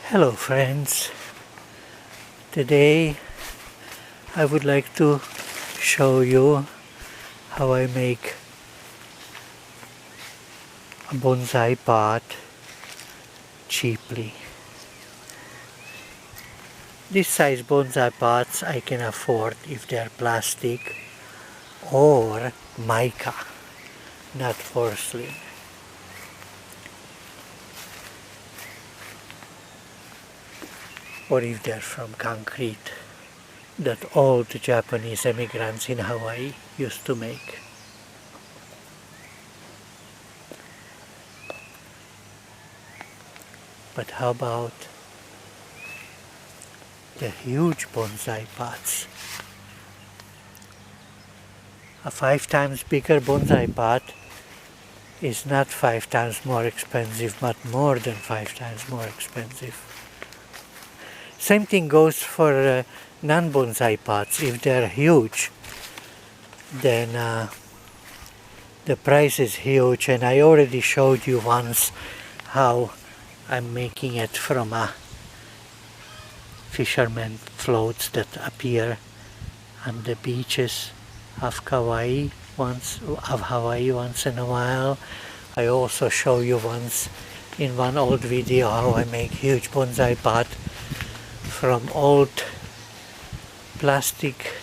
Hello friends, today I would like to show you how I make a bonsai pot cheaply. This size bonsai pots I can afford if they're plastic or mica, not porcelain. Or if they're from concrete that all the Japanese immigrants in Hawaii used to make. But how about the huge bonsai pots? A 5 times bigger bonsai pot is not 5 times more expensive, but more than 5 times more expensive. Same thing goes for non-bonsai pots. If they're huge, then the price is huge, and I already showed you once how I'm making it from fisherman floats that appear on the beaches of Hawaii once in a while. I also show you once in one old video how I make huge bonsai pot from old plastic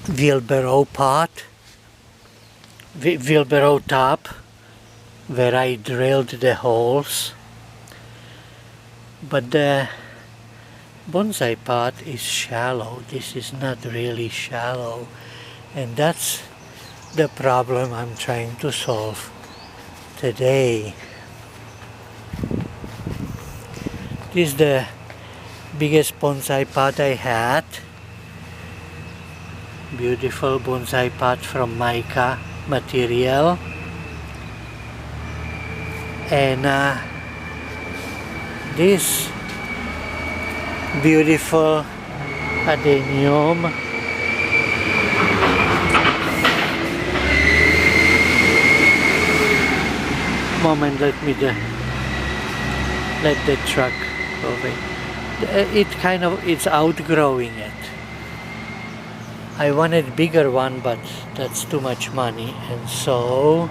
wheelbarrow top where I drilled the holes. But the bonsai pot is shallow. This is not really shallow, and that's the problem I'm trying to solve today. This is the biggest bonsai pot I had. Beautiful bonsai pot from mica material. And this beautiful Adenium moment, let the truck go away. It's outgrowing it. I wanted bigger one, but that's too much money, and so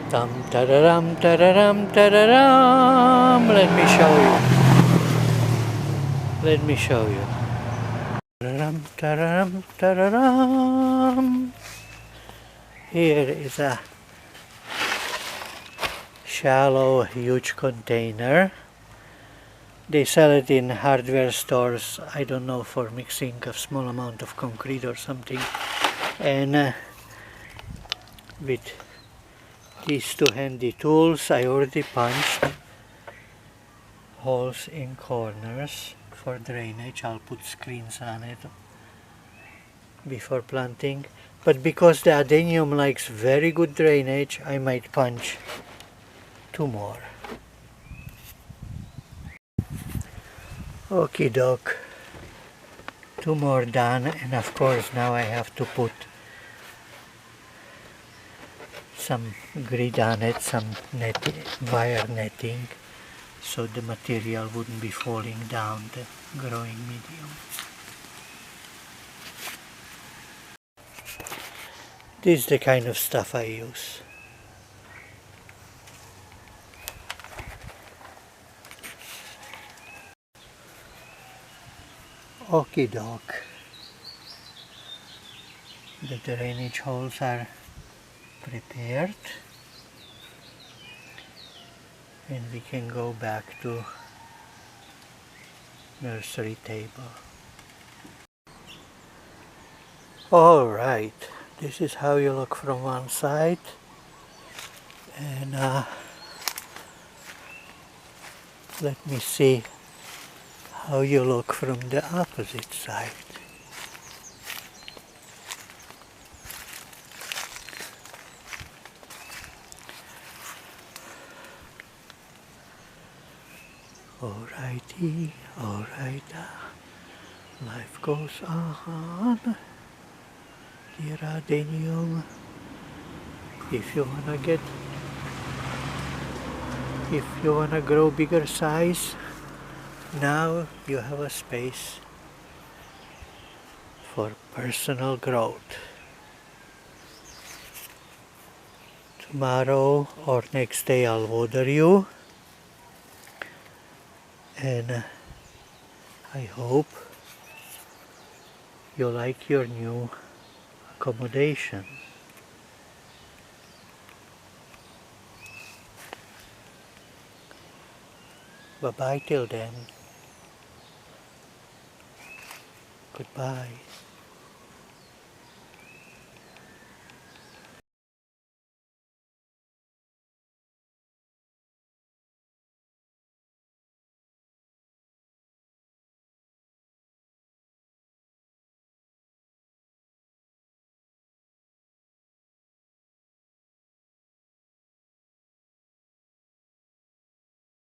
dum tararam tararam tararam. Let me show you. Tararam tararam tararam. Here is a shallow, huge container. They sell it in hardware stores, I don't know, for mixing a small amount of concrete or something. And with these two handy tools, I already punched holes in corners for drainage. I'll put screens on it before planting. But because the Adenium likes very good drainage, I might punch 2 more. Okie doke, 2 more done, and of course now I have to put some grid on it, some wire netting, so the material wouldn't be falling down the growing medium. This is the kind of stuff I use. Okie doke. The drainage holes are prepared, and we can go back to nursery table. Alright, this is how you look from one side, and let me see how you look from the opposite side. Alrighty, alright, life goes on. Dear Adenium, if you wanna get If you want to grow bigger size, now you have a space for personal growth. Tomorrow or next day I'll water you, and I hope you like your new accommodation. Bye bye till then. Goodbye.